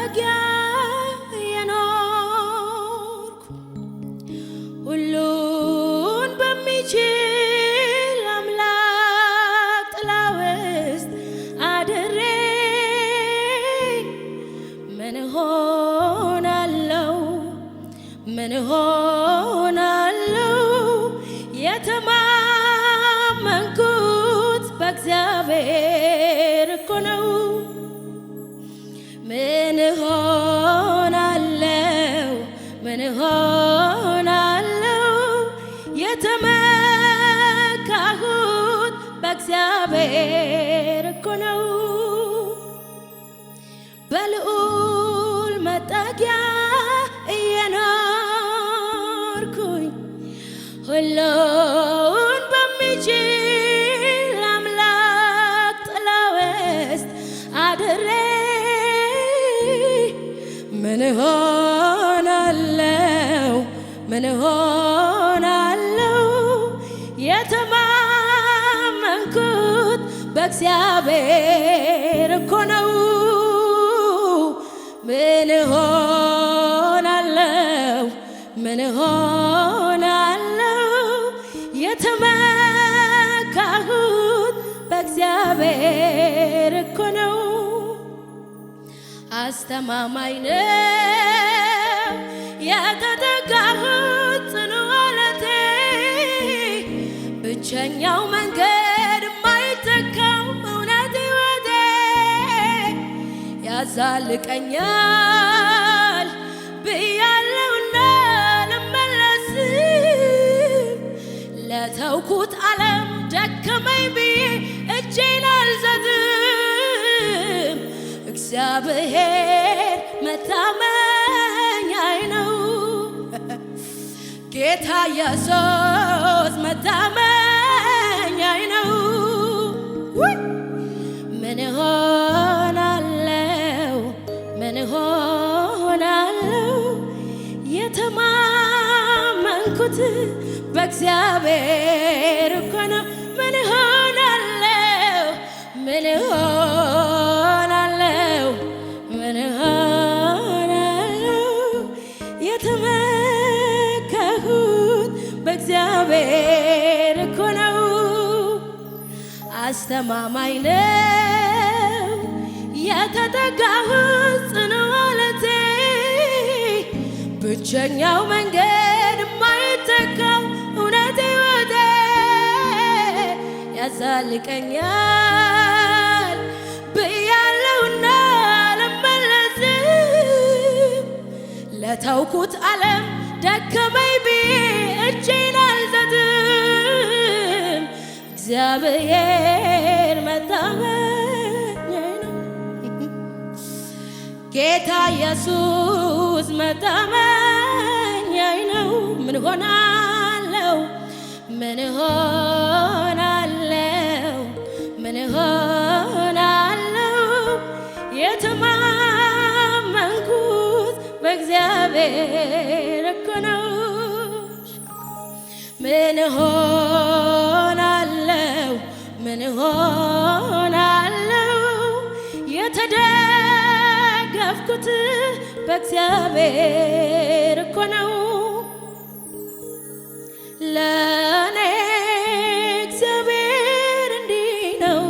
መጠጊያ የኖርኩ ሁሉን በሚችል አምላክ ጥላ ውስጥ አድሬ ምን ሆናለው የተማመንኩት በእግዚአብሔር እኮ ነው። ምን ሆናለው የተመካሁት በእግዚአብሔር እኮ ነው። በልዑል መጠጊያ እየኖርኩኝ ሁሉን በሚችል አምላክ ጥላ ውስጥ አድሬ ምን ሆናለው የተማመንኩት በእግዚአብሔር እኮ ነው። ምን ሆናለው የተመካሁት በእግዚአብሔር እኮ ነው። አስተማማኝ ነው የተጠጋሁት ጽኑ ዓለቴ ብቸኛው መንገድ የማይተካው እውነት ሕይወቴ ያዛልቀኛል ብያለሁና ልመለስም ለተውኩት ዓለም ደከመኝ ብዬ እጄን አልሰጥም። እግዚአብሔር መታመኛዬ ነው። ጌታ ኢየሱስ መታመኛዬ ነው። ምን ሆናለው የተማመንኩት በእግዚአብሔር እኮ ነው። ምን ሆናለው የተመካሁት በእግዚአብሔር እኮ ነው። አስተማማኝ ነው የተጠጋሁት ጽኑ ዓለቴ ብቸኛው መንገድ የማይተካው እውነት ሕይወቴ ያዛልቀኛል ብያለሁና ልመለስም ለተውኩት ዓለም ደከመኝ ብዬ እጄን አልሰጥም። እግዚአብሔር መታመኛዬ ነው። ጌታ ኢየሱስ መታመኛዬ ነው። ምን ሆናለው የተማመንኩት በእግዚአብሔር እኮ ነው። ምን ሆናለው የተደገፍኩት በእግዚአብሔር እኮ ነው። ለኔ እግዚአብሔር እንዲህ ነው።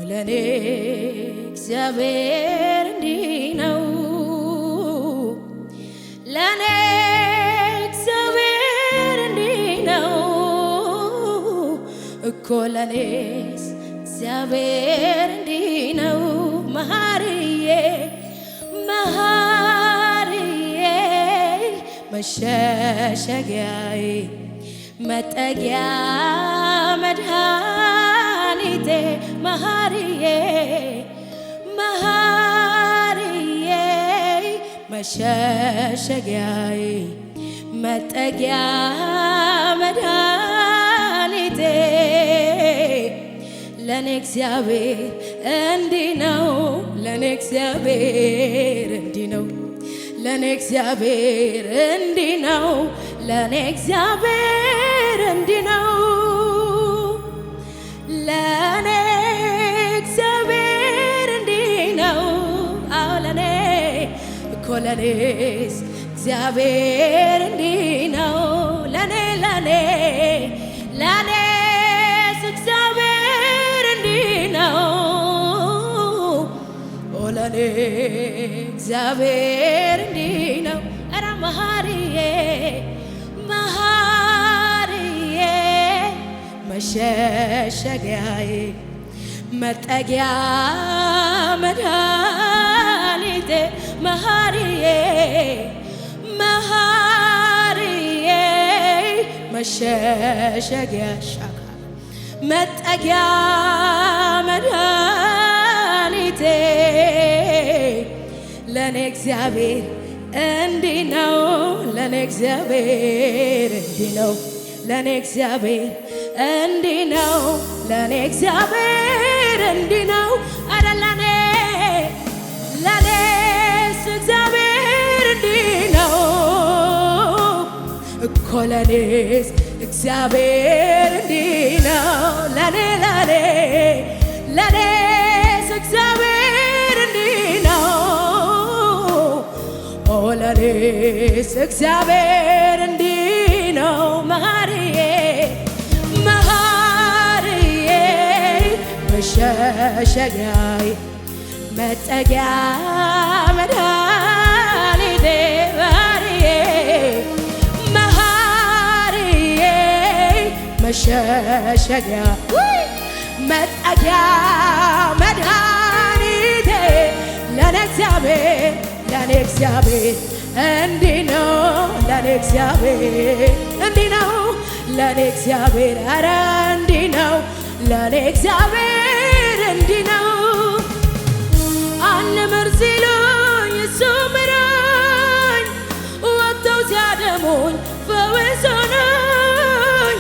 ለኔ እግዚአብሔር እንዲህ ነው። ለኔ እግዚአብሔር እንዲህ ነው እኮ ለኔስ እግዚአብሔር እንዲህ ነው። መሐሪዬ መሸሸጊያዬ መጠጊያ መድኃኒቴ መሐሪዬ መሸሸጊያዬ መጠጊያ መድኃኒቴ ለኔ እግዚአብሔር እንዲህ ነው። ለኔ እግዚአብሔር እንዲህ ነው። ለኔ እግዚአብሔር እንዲህ ነው። ለኔ እግዚአብሔር እንዲህ ነው። ለኔ እግዚአብሔር እንዲህ ነው። ለኔስ እግዚአብሔር እንዲህ ነው ለኔስ እግዚአብሔር እንዲህ ነው ለኔ እግዚአብሔር እንዲህ ነው ኧረ መሐሪዬ መሸሸጊያዬ መጠጊያ መድኃኒቴ መሐሪዬ መሸሸጊያ ሻካ መጠጊያ መድኃኒቴ ለኔ እግዚአብሔር እንዲህ ነው ለኔ እግዚአብሔር እንዲህ ነው ለኔ እግዚአብሔር እንዲህ ነው ለኔ እግዚአብሔር እንዲህ ነው ኧረ ለኔስ እግዚአብሔር እንዲህ ነው እኮ ለኔስ እግዚአብሔር እንዲህ ነው ለኔስ እግዚአብሔር እንዲህ ነው ለኔስ እግዚአብሔር እንዲህ ነው መሐሪዬ መሸሸጊያዬ መጠጊያ መድኃኒቴ መሐሪዬ መሸሸጊያ መጠጊያ መድኃኒቴ ለኔ እግዚአብሔር እንዲህ ነው ለኔ እግዚአብሔር እንዲህ ነው ለኔ እግዚአብሔር ኧረ እንዲህ ነው ለኔ እግዚአብሔር እንዲህ ነው አንምር ሲሉኝ እሱ ምሮኝ ወጥተው ሲያደሙኝ ፈውስ ሆኖኝ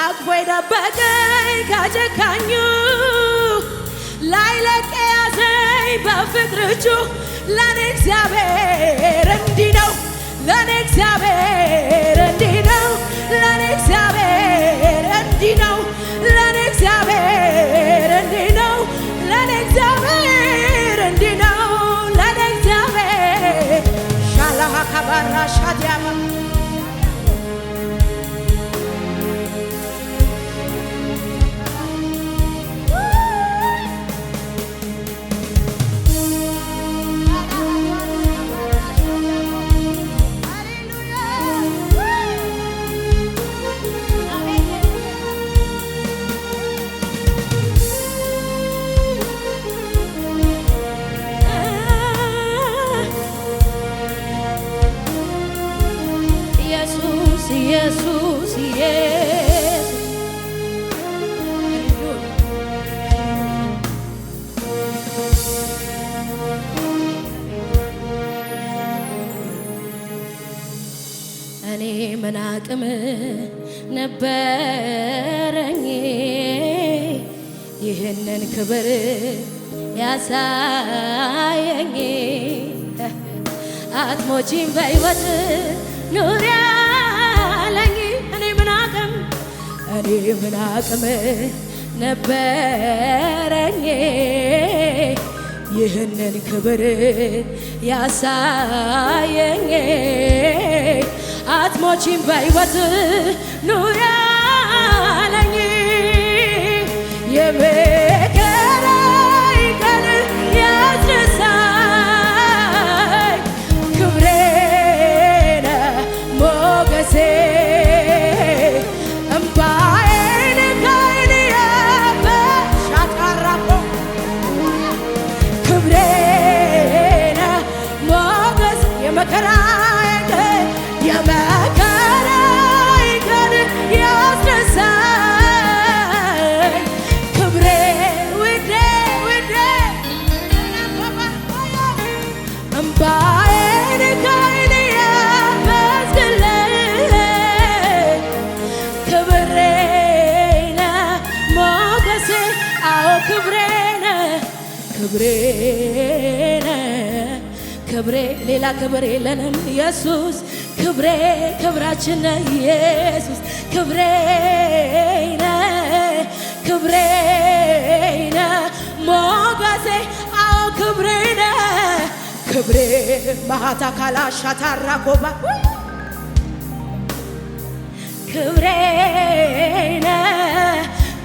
አቅፎ የጠበቀኝ ከጨካኙ ላይለቅ ያዘኝ በፍቅር እጁ ለኔ እግዚአብሔር እንዲህ ነው ለኔ እግዚአብሔር እንዲህ ነው ለኔ እግዚአብሔር እንዲህ ነው ለኔ እግዚአብሔር እንዲህ ነው ለኔ እግዚአብሔር እንዲህ ነው ለኔ እግዚአብሔር ሻላሃ ካባራ ሻዲያማ ኢየሱስ እኔ ምን አቅም ነበረኝ ይህንን ክብር ያሳየኝ አትሞቺም በሕይወት ኑሪ አለኝ እኔ ምን አቅም ነበረኝ ይህንን ክብር ያሳየኝ አትሞቺም በሕይወት ኑሪ አለኝ የመከራዬ ቀን ያስነሳኝ ክብሬ ነህ ሞገሴ እምባዬን ከዓይኔ ያበስ ሻካራቦ ክብሬ ነህ ሞገስ የመከራዬ ቀን ያስነሳኝ ክብሬ ውዴ እምባዬን ከዓይኔ ያበስክልኝ ክብሬ ነህ ሞገሴ አዎ ክብሬ ነህ ክብሬ ሌላ ክብር የለንም ኢየሱስ ክብሬ ክብራችን ነህ ኢየሱስ ክብሬ ነህ ሞገሴ አዎ ክብሬ ክብሬ ማታ ካላሻ ታራቆባ ክብሬነ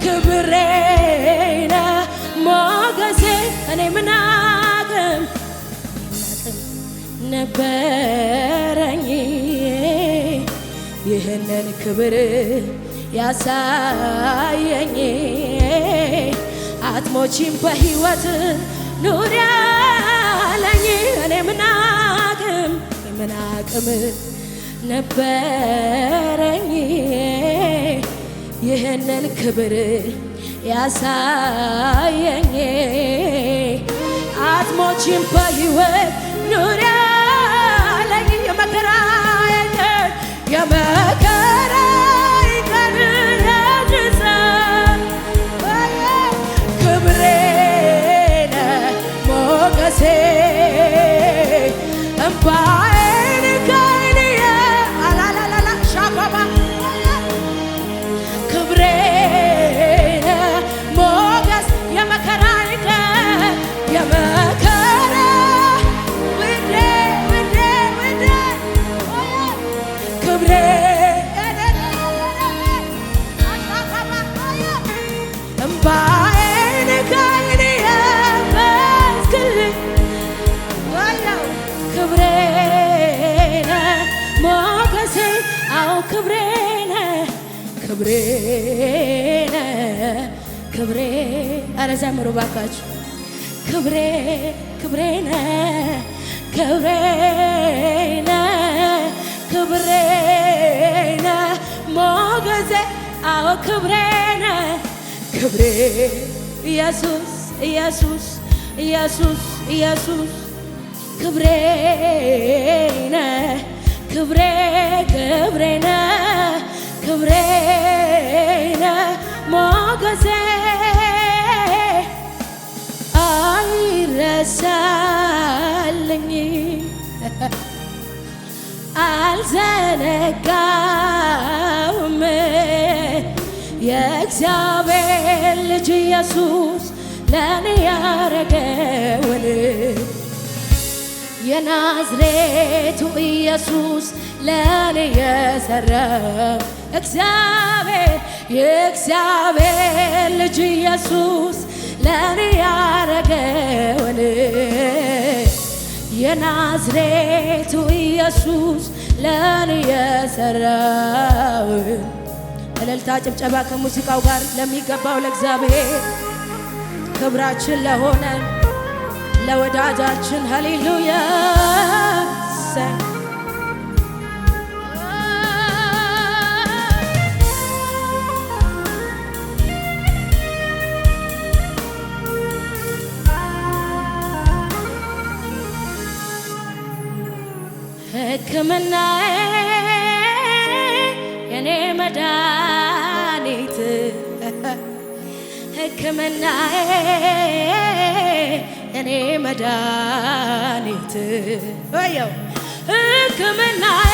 ክብሬነ ሞገሴ እኔ ምናቅም ነበረኝ ይህንን ክብር ያሳየኝ አትሞቺም በሕይወት ኑሪ ያለኝ እኔ ምናቅም ነበረኝ ይህንን ክብር ያሳየኝ አትሞቺም በሕይወት ኑሪ ያለኝ የመከራዬ ቀን ያድርሰ ክብሬነ ሞገሴ እምባዬን ከዓይኔ አላላላ ሻባባ ክብሬነ ሞገስ የመከራዬ ቀን ክብሬ እምባዬን ከዓይኔ ያበስክልኝ ክብሬነ ሞገሴ አዎ ክብሬነ ክብሬ ኧረ ዘምሩ ባካችሁ ክብሬነ ሞገሴ አዎ ክብሬነ ኢየሱስ ክብሬነ ሞገሴ አይረሳልኝ አልዘነጋውም የእግዚአብሔር ልጅ ኢየሱስ ለኔ ያረገውን የናዝሬቱ ኢየሱስ ለኔ የሰራው የእግዚአብሔር ልጅ ኢየሱስ ለኔ ያረገውን የናዝሬቱ ኢየሱስ ለኔ የሰራው እልልታ ጭብጨባ ከሙዚቃው ጋር ለሚገባው ለእግዚአብሔር ክብራችን ለሆነ ለወዳጃችን ሃሌሉያ ሕክምናዬ የኔ መድኃኒት ሕክምናዬ የኔ መድኃኒት ሕክምናዬ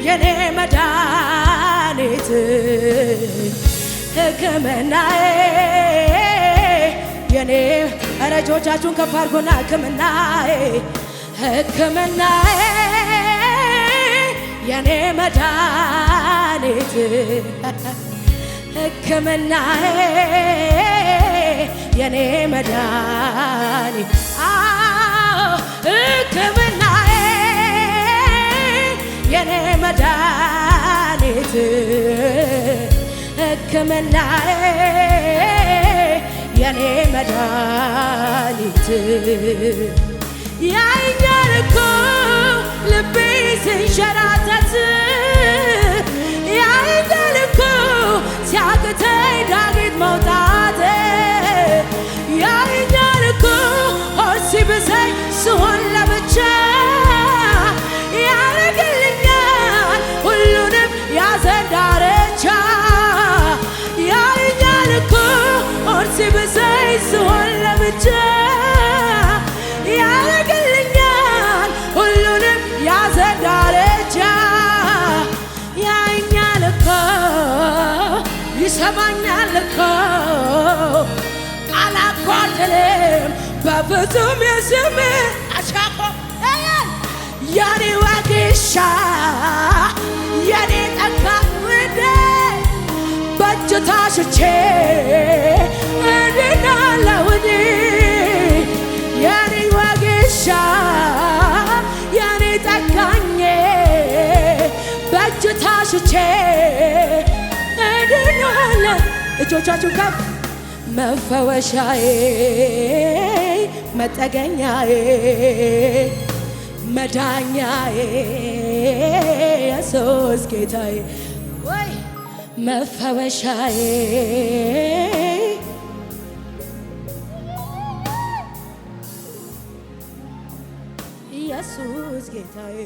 የኔ መድኃኒት ሕክምናዬ የኔ ኧረ እጆቻችሁን ከፍ አድርጉና ሕክምናዬ የኔ መድኃኒት ሕክምናዬ የኔ መድኃኒት ሕክምናዬ የኔ መድኃኒት ሕክምናዬ የኔ መድኃኒት ያየኛል እኮ ልቤ ሲንሸራተት ያየኛል እኮ ሲያቅተኝ ዳገት መውጣት ያየኛል እኮ ሆድ ሲብሰኝ ስሆን ለብቻ ያረግልኛል ሁሉንም ያዘን ዳርቻ ያየኛል እኮ ሆድ ሲብሰኝ ስሆን ለብቻ ያረግልኛል ሁሉንም ያዘን ዳርቻ ያየኛል እኮ ይሰማኛል እኮ አላጓደለም በፍጹም የስም አሻቆ የኔ ወጌሻ የኔ ጠንካራ በእጅ ታሽቼ እድናለሁ የኔ ወጌሻ የኔ ጠጋኝ በእጅ ታሽቼ እድናለሁ። እጆቻችሁ ከፍ መፈወሻዬ መጠገኛዬ መዳኛዬ ኢየሱስ ጌታዬ ወይ መፈወሻዬ ኢየሱስ ጌታዬ